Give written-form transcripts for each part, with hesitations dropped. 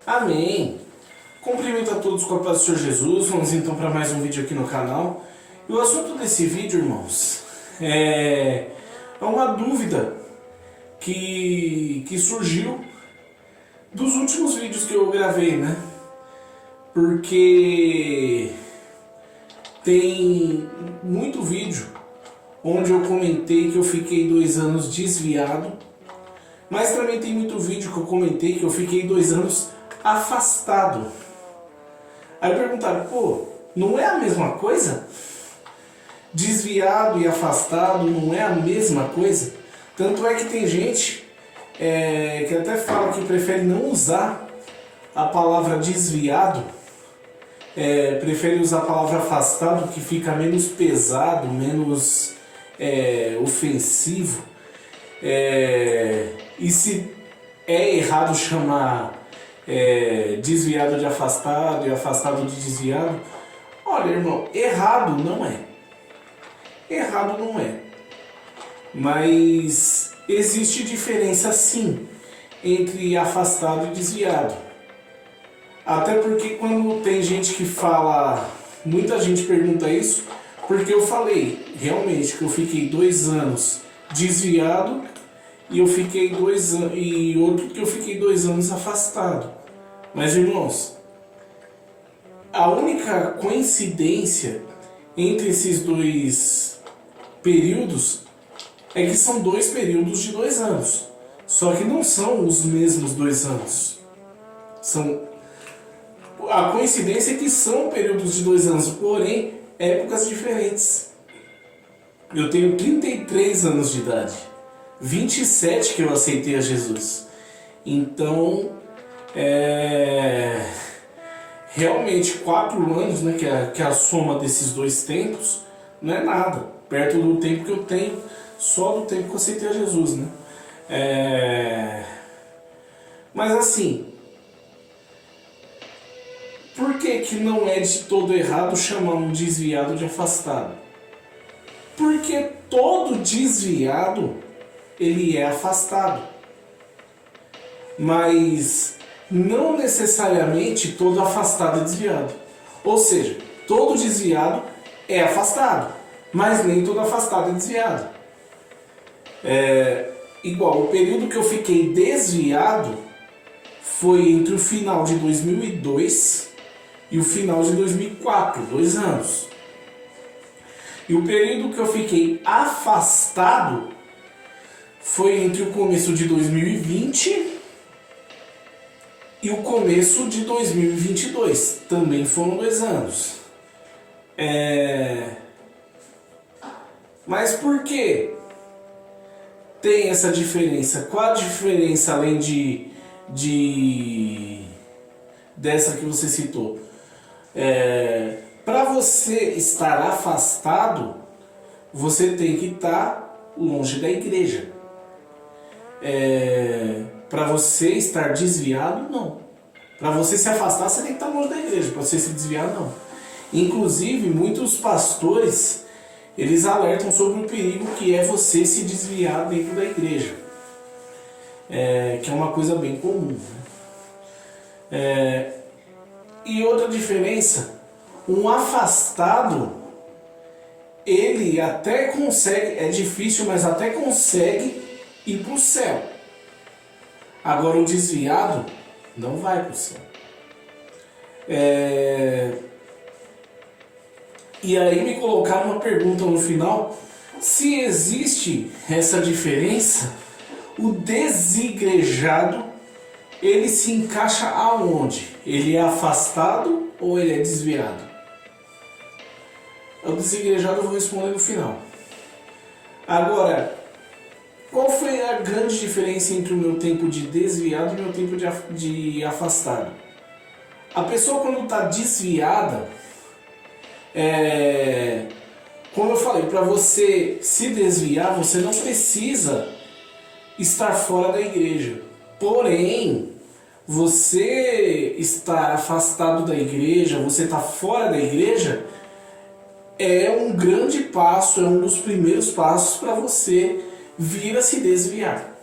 Amém! Cumprimento a todos com a paz do Senhor Jesus. Vamos então para mais um vídeo aqui no canal. E o assunto desse vídeo, irmãos, é uma dúvida que surgiu dos últimos vídeos que eu gravei, né? Porque tem muito vídeo onde eu comentei que eu fiquei 2 anos desviado, mas também tem muito vídeo que eu comentei que eu fiquei 2 anos afastado. Aí perguntaram, pô, não é a mesma coisa? Desviado e afastado não é a mesma coisa? Tanto é que tem gente que até fala que prefere não usar a palavra desviado, prefere usar a palavra afastado, que fica menos pesado, menos ofensivo. E se é errado chamar desviado de afastado e afastado de desviado, olha, irmão, errado não é. Errado não é. Mas existe diferença sim entre afastado e desviado. Até porque quando tem gente que fala, muita gente pergunta isso, porque eu falei realmente que eu fiquei 2 anos desviado e eu fiquei 2 anos, e outro que eu fiquei 2 anos afastado. Mas, irmãos, a única coincidência entre esses 2 períodos é que são 2 períodos de 2 anos. Só que não são os mesmos 2 anos. A coincidência é que são períodos de 2 anos, porém, épocas diferentes. Eu tenho 33 anos de idade. 27 que eu aceitei a Jesus. Então, realmente 4 anos, né, que é a soma desses 2 tempos, não é nada, perto do tempo que eu tenho, só do tempo que eu aceitei a Jesus, né? Mas assim, por que não é de todo errado chamar um desviado de afastado? Porque todo desviado, ele é afastado. Mas não necessariamente todo afastado é desviado. Ou seja, todo desviado é afastado, mas nem todo afastado é desviado. Igual, o período que eu fiquei desviado foi entre o final de 2002 e o final de 2004, 2 anos. E o período que eu fiquei afastado foi entre o começo de 2020 e o começo de 2022. Também foram 2 anos. Mas por que tem essa diferença? Qual a diferença além dessa que você citou? Para você estar afastado, você tem que estar longe da igreja. Para você estar desviado, não. Para você se afastar, você tem que estar longe da igreja. Para você se desviar, não. Inclusive, muitos pastores, eles alertam sobre o perigo que é você se desviar dentro da igreja. Que é uma coisa bem comum, né? E outra diferença, um afastado, ele até consegue, é difícil, mas até consegue ir para o céu. Agora o desviado não vai para o céu. E aí me colocaram uma pergunta no final, se existe essa diferença, o desigrejado, ele se encaixa aonde? Ele é afastado ou ele é desviado? O desigrejado eu vou responder no final. Agora, qual foi a grande diferença entre o meu tempo de desviado e o meu tempo de afastado? A pessoa quando está desviada, como eu falei, para você se desviar, você não precisa estar fora da igreja. Porém, você estar afastado da igreja, você estar fora da igreja, é um grande passo, é um dos primeiros passos para você vir a se desviar.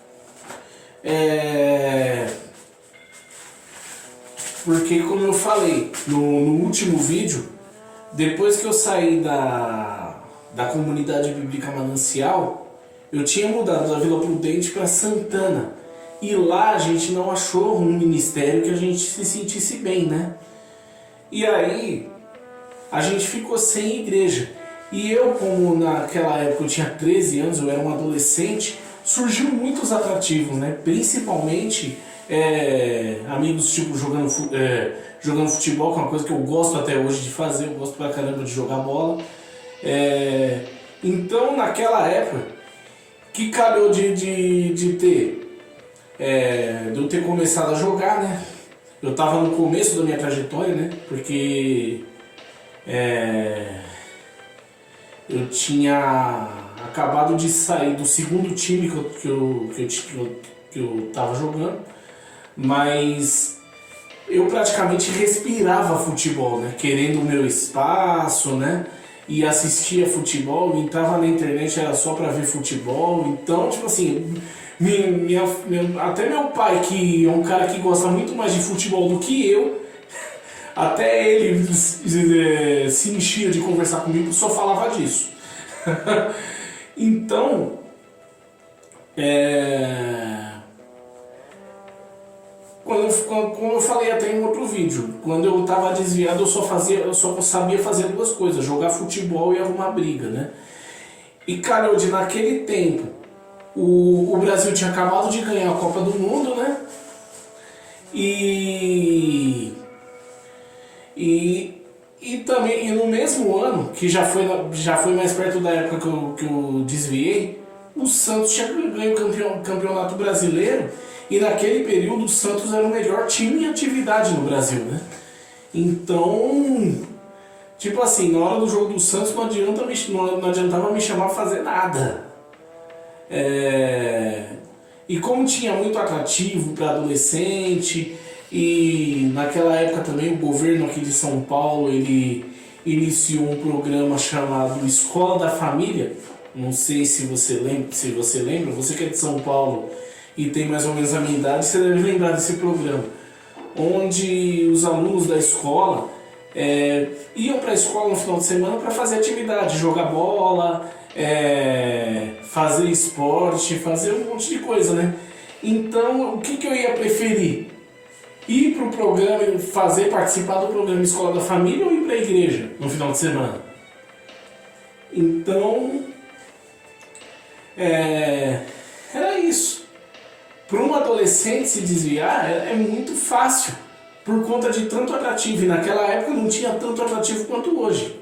Porque, como eu falei no último vídeo, depois que eu saí da comunidade bíblica Manancial, eu tinha mudado da Vila Prudente para Santana. E lá a gente não achou um ministério que a gente se sentisse bem, né? E aí a gente ficou sem igreja. E eu, como naquela época eu tinha 13 anos, eu era um adolescente, surgiu muitos atrativos, né? Principalmente amigos tipo jogando futebol, que é uma coisa que eu gosto até hoje de fazer, eu gosto pra caramba de jogar bola. Então naquela época, que calhou de eu ter começado a jogar, né? Eu tava no começo da minha trajetória, né? Porque eu tinha acabado de sair do segundo time que eu tava jogando, mas eu praticamente respirava futebol, né? Querendo o meu espaço, né? E assistia futebol, entrava na internet era só pra ver futebol. Então, tipo assim, até meu pai, que é um cara que gosta muito mais de futebol do que eu, até ele se enchia de conversar comigo, só falava disso. Então, como eu falei até em outro vídeo, quando eu estava desviado eu só sabia fazer duas coisas: jogar futebol e arrumar briga, né? E calhou de naquele tempo o Brasil tinha acabado de ganhar a Copa do Mundo, né? E também no mesmo ano, que já foi mais perto da época que eu desviei, o Santos tinha ganho o campeonato brasileiro. E naquele período o Santos era o melhor time em atividade no Brasil, né? Então, tipo assim, na hora do jogo do Santos não adiantava me chamar pra fazer nada. E como tinha muito atrativo para adolescente, e naquela época também o governo aqui de São Paulo, ele iniciou um programa chamado Escola da Família. Não sei se você lembra, você que é de São Paulo e tem mais ou menos a minha idade, você deve lembrar desse programa, onde os alunos da escola iam para a escola no final de semana para fazer atividade, jogar bola, fazer esporte, fazer um monte de coisa, né? Então, o que eu ia preferir? Ir para o programa, participar do programa Escola da Família, ou ir para a igreja no final de semana? Então, era isso. Para um adolescente se desviar é muito fácil, por conta de tanto atrativo, e naquela época não tinha tanto atrativo quanto hoje.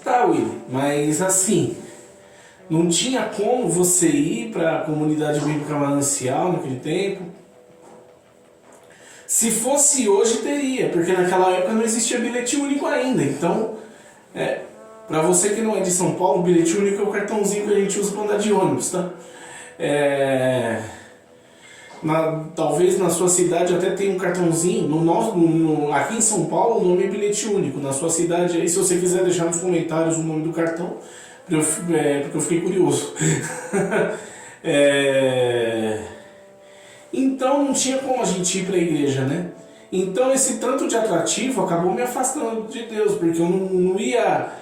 Tá, Willy, mas assim, não tinha como você ir para a comunidade bíblica Manancial naquele tempo. Se fosse hoje, teria, porque naquela época não existia bilhete único ainda. Então, para você que não é de São Paulo, o bilhete único é o cartãozinho que a gente usa para andar de ônibus, tá? Talvez na sua cidade até tenha um cartãozinho. Aqui em São Paulo o nome é bilhete único. Na sua cidade, aí, se você quiser deixar nos comentários o nome do cartão, porque eu fiquei curioso. Então não tinha como a gente ir para a igreja, né? Então esse tanto de atrativo acabou me afastando de Deus, porque eu não ia...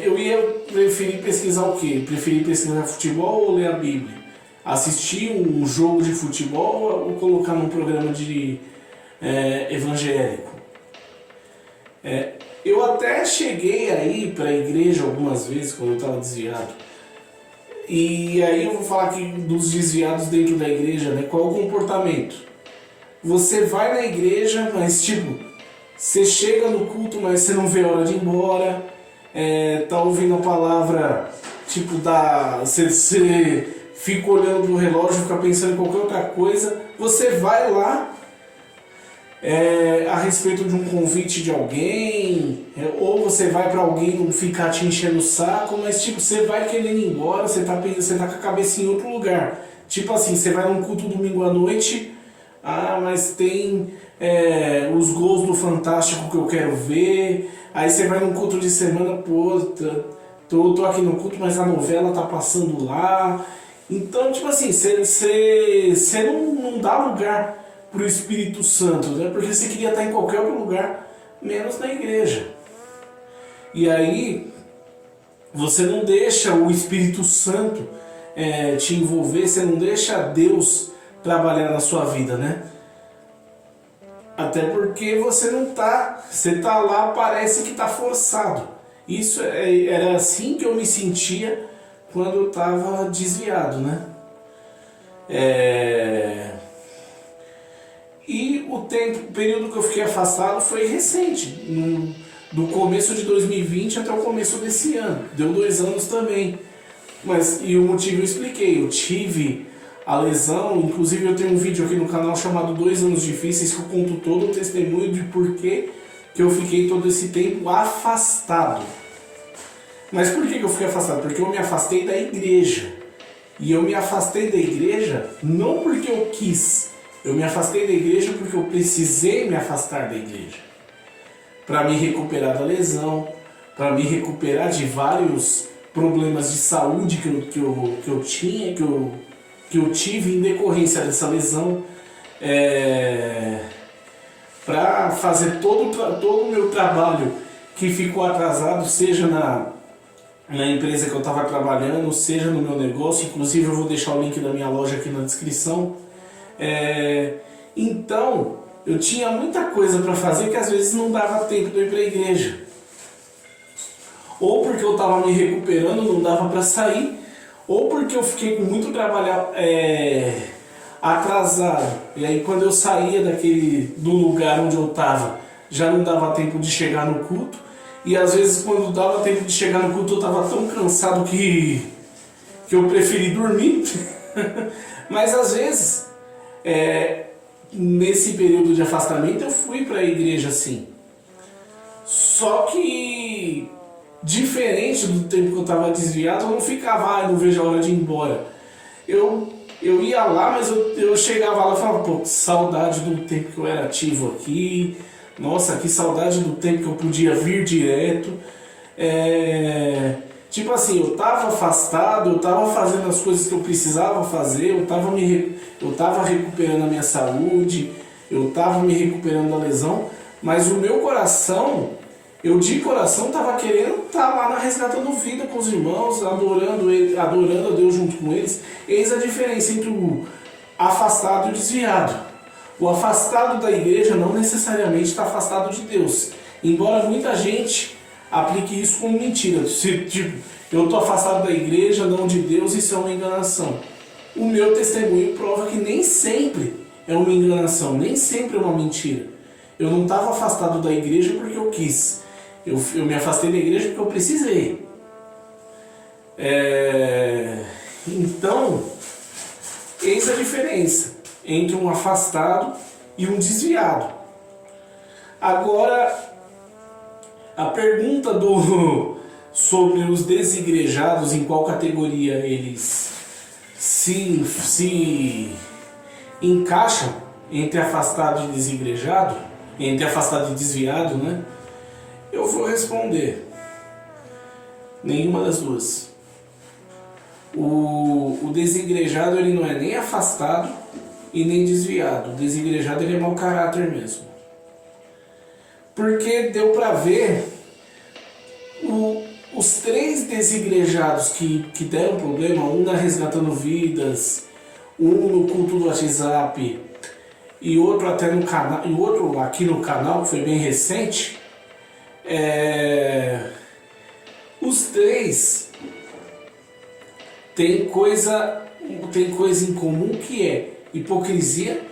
eu ia preferir pesquisar o quê? Preferir pesquisar futebol ou ler a Bíblia? Assistir um jogo de futebol ou colocar num programa de evangélico? Eu até cheguei a ir para a igreja algumas vezes quando eu estava desviado. E aí eu vou falar aqui dos desviados dentro da igreja, né? Qual é o comportamento? Você vai na igreja, mas tipo, você chega no culto, mas você não vê a hora de ir embora. Tá ouvindo a palavra, tipo, você fica olhando pro relógio, fica pensando em qualquer outra coisa. Você vai lá a respeito de um convite de alguém, ou você vai para alguém não ficar te enchendo o saco, mas tipo, você vai querendo ir embora, você tá com a cabeça em outro lugar. Tipo assim, você vai num culto domingo à noite, Ah, mas tem os gols do Fantástico que eu quero ver. Aí você vai num culto de semana, pô, tô aqui no culto, mas a novela tá passando lá. Então, tipo assim, você não dá lugar pro Espírito Santo, né? Porque você queria estar em qualquer outro lugar, menos na igreja. E aí, você não deixa o Espírito Santo te envolver, você não deixa Deus trabalhar na sua vida, né? Até porque você não tá, você tá lá, parece que tá forçado. Isso era assim que eu me sentia quando eu tava desviado, né? E o período que eu fiquei afastado foi recente, do começo de 2020 até o começo desse ano. Deu 2 anos também. E o motivo eu expliquei. Eu tive a lesão, inclusive eu tenho um vídeo aqui no canal chamado 2 anos difíceis, que eu conto todo o testemunho de porquê que eu fiquei todo esse tempo afastado. Mas por que eu fiquei afastado? Porque eu me afastei da igreja. E eu me afastei da igreja não porque eu quis. Eu me afastei da igreja porque eu precisei me afastar da igreja. Para me recuperar da lesão, para me recuperar de vários problemas de saúde que eu tinha, que eu tive em decorrência dessa lesão. Para fazer todo o meu trabalho que ficou atrasado, seja na empresa que eu estava trabalhando, seja no meu negócio. Inclusive eu vou deixar o link da minha loja aqui na descrição. Então eu tinha muita coisa para fazer que às vezes não dava tempo de eu ir para a igreja, ou porque eu estava me recuperando, não dava para sair, ou porque eu fiquei com muito trabalho atrasado, e aí quando eu saía do lugar onde eu estava, já não dava tempo de chegar no culto. E às vezes quando dava tempo de chegar no culto eu estava tão cansado que eu preferi dormir. Mas às vezes, nesse período de afastamento, eu fui para a igreja sim. Só que, diferente do tempo que eu estava desviado, eu não ficava, não vejo a hora de ir embora. Eu ia lá, mas eu chegava lá e falava, pô, que saudade do tempo que eu era ativo aqui. Nossa, que saudade do tempo que eu podia vir direto. Tipo assim, eu estava afastado, eu estava fazendo as coisas que eu precisava fazer, eu estava recuperando a minha saúde, eu estava me recuperando da lesão, mas o meu coração, eu de coração estava querendo estar lá na Resgatando Vida com os irmãos, adorando a Deus junto com eles. Eis a diferença entre o afastado e o desviado. O afastado da igreja não necessariamente está afastado de Deus, embora muita gente aplique isso como mentira. Tipo, eu estou afastado da igreja, não de Deus, isso é uma enganação. O meu testemunho prova que nem sempre é uma enganação, nem sempre é uma mentira. Eu não estava afastado da igreja porque eu quis. Eu me afastei da igreja porque eu precisei. Então, eis a diferença entre um afastado e um desviado. Agora, a pergunta sobre os desigrejados, em qual categoria eles se encaixam entre afastado e desigrejado, entre afastado e desviado, né? Eu vou responder: nenhuma das duas. O desigrejado, ele não é nem afastado e nem desviado. O desigrejado, ele é mau caráter mesmo. Porque deu para ver os 3 desigrejados que deram problema, um na Resgatando Vidas, um no culto do WhatsApp e outro até no canal, e outro aqui no canal, que foi bem recente. Os 3 têm coisa em comum, que é hipocrisia,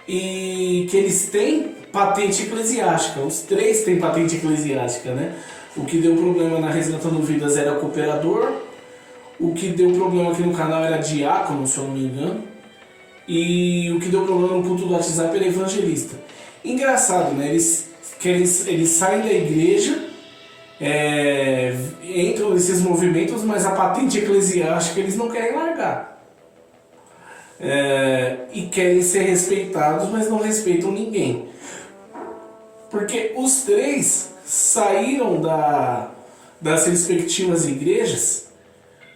e que eles têm patente eclesiástica. Os 3 têm patente eclesiástica, né? O que deu problema na Resgatando Vidas era cooperador, o que deu problema aqui no canal era diácono, se eu não me engano, e o que deu problema no culto do WhatsApp era evangelista. Engraçado, né? Eles saem da igreja, entram nesses movimentos, mas a patente eclesiástica eles não querem largar. e querem ser respeitados, mas não respeitam ninguém. Porque os três saíram das respectivas igrejas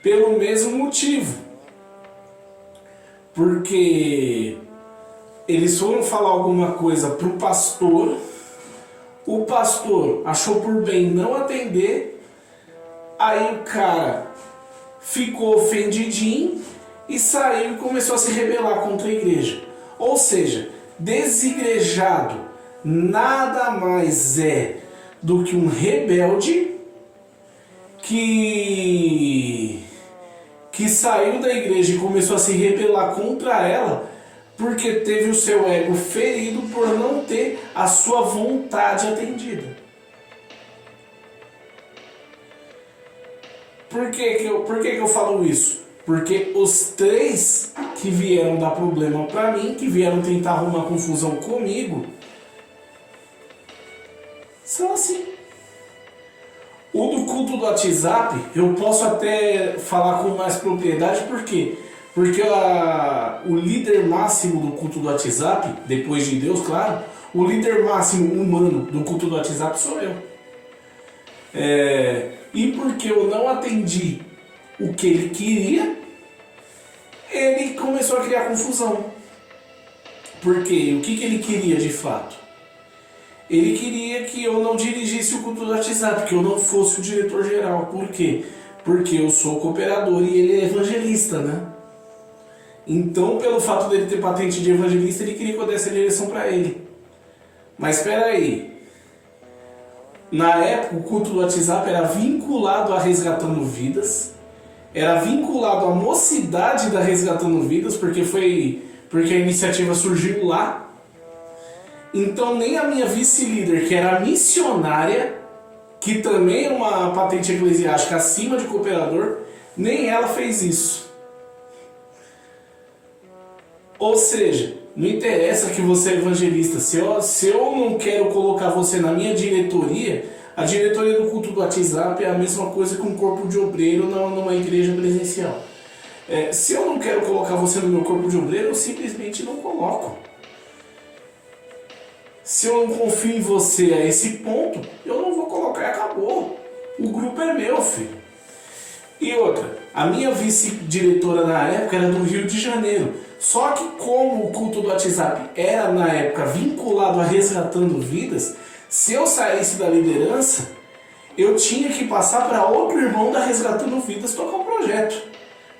pelo mesmo motivo. Porque eles foram falar alguma coisa para o pastor achou por bem não atender, aí o cara ficou ofendidinho e saiu e começou a se rebelar contra a igreja. Ou seja, desigrejado nada mais é do que um rebelde que saiu da igreja e começou a se rebelar contra ela porque teve o seu ego ferido por não ter a sua vontade atendida. Por que eu falo isso? Porque os três que vieram dar problema pra mim, que vieram tentar arrumar confusão comigo, são assim. O do culto do WhatsApp, eu posso até falar com mais propriedade, por quê? Porque o líder máximo do culto do WhatsApp, depois de Deus, claro, o líder máximo humano do culto do WhatsApp sou eu. E porque eu não atendi o que ele queria, ele começou a criar confusão. Por quê? O que ele queria de fato? Ele queria que eu não dirigisse o culto do WhatsApp, que eu não fosse o diretor-geral. Por quê? Porque eu sou cooperador e ele é evangelista, né? Então, pelo fato dele ter patente de evangelista, ele queria que eu desse a direção para ele. Mas espera aí. Na época, o culto do WhatsApp era vinculado a Resgatando Vidas, era vinculado à mocidade da Resgatando Vidas, porque a iniciativa surgiu lá. Então nem a minha vice-líder, que era missionária, que também é uma patente eclesiástica acima de cooperador, nem ela fez isso. Ou seja, não interessa que você é evangelista. Se eu não quero colocar você na minha diretoria, a diretoria do culto do WhatsApp é a mesma coisa que um corpo de obreiro numa igreja presencial. Se eu não quero colocar você no meu corpo de obreiro, eu simplesmente não coloco. Se eu não confio em você a esse ponto, eu não vou colocar e acabou. O grupo é meu, filho. E outra, a minha vice-diretora na época era do Rio de Janeiro. Só que como o culto do WhatsApp era na época vinculado a Resgatando Vidas, se eu saísse da liderança, eu tinha que passar para outro irmão da Resgatando Vidas tocar o projeto.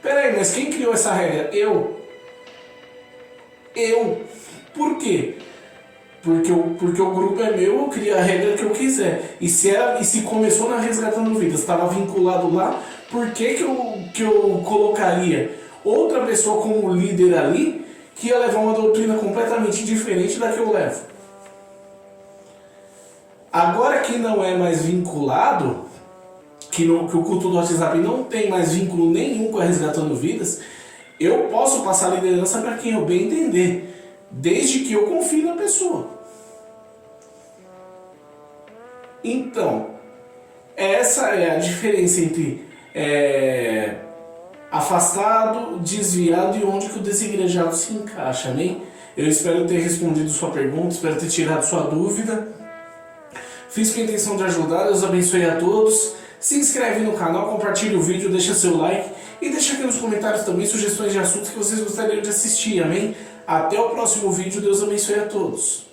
Peraí, mas quem criou essa regra? Eu. Por quê? Porque o grupo é meu, eu crio a regra que eu quiser. E se começou na Resgatando Vidas, estava vinculado lá, por que eu colocaria outra pessoa como líder ali, que ia levar uma doutrina completamente diferente da que eu levo? Agora que não é mais vinculado, que o culto do WhatsApp não tem mais vínculo nenhum com a Resgatando Vidas, eu posso passar a liderança para quem eu bem entender, desde que eu confie na pessoa. Então, essa é a diferença entre afastado, desviado e onde que o desigrejado se encaixa, amém? Eu espero ter respondido sua pergunta, espero ter tirado sua dúvida. Fiz com a intenção de ajudar, Deus abençoe a todos. Se inscreve no canal, compartilha o vídeo, deixa seu like e deixa aqui nos comentários também sugestões de assuntos que vocês gostariam de assistir, amém? Até o próximo vídeo, Deus abençoe a todos.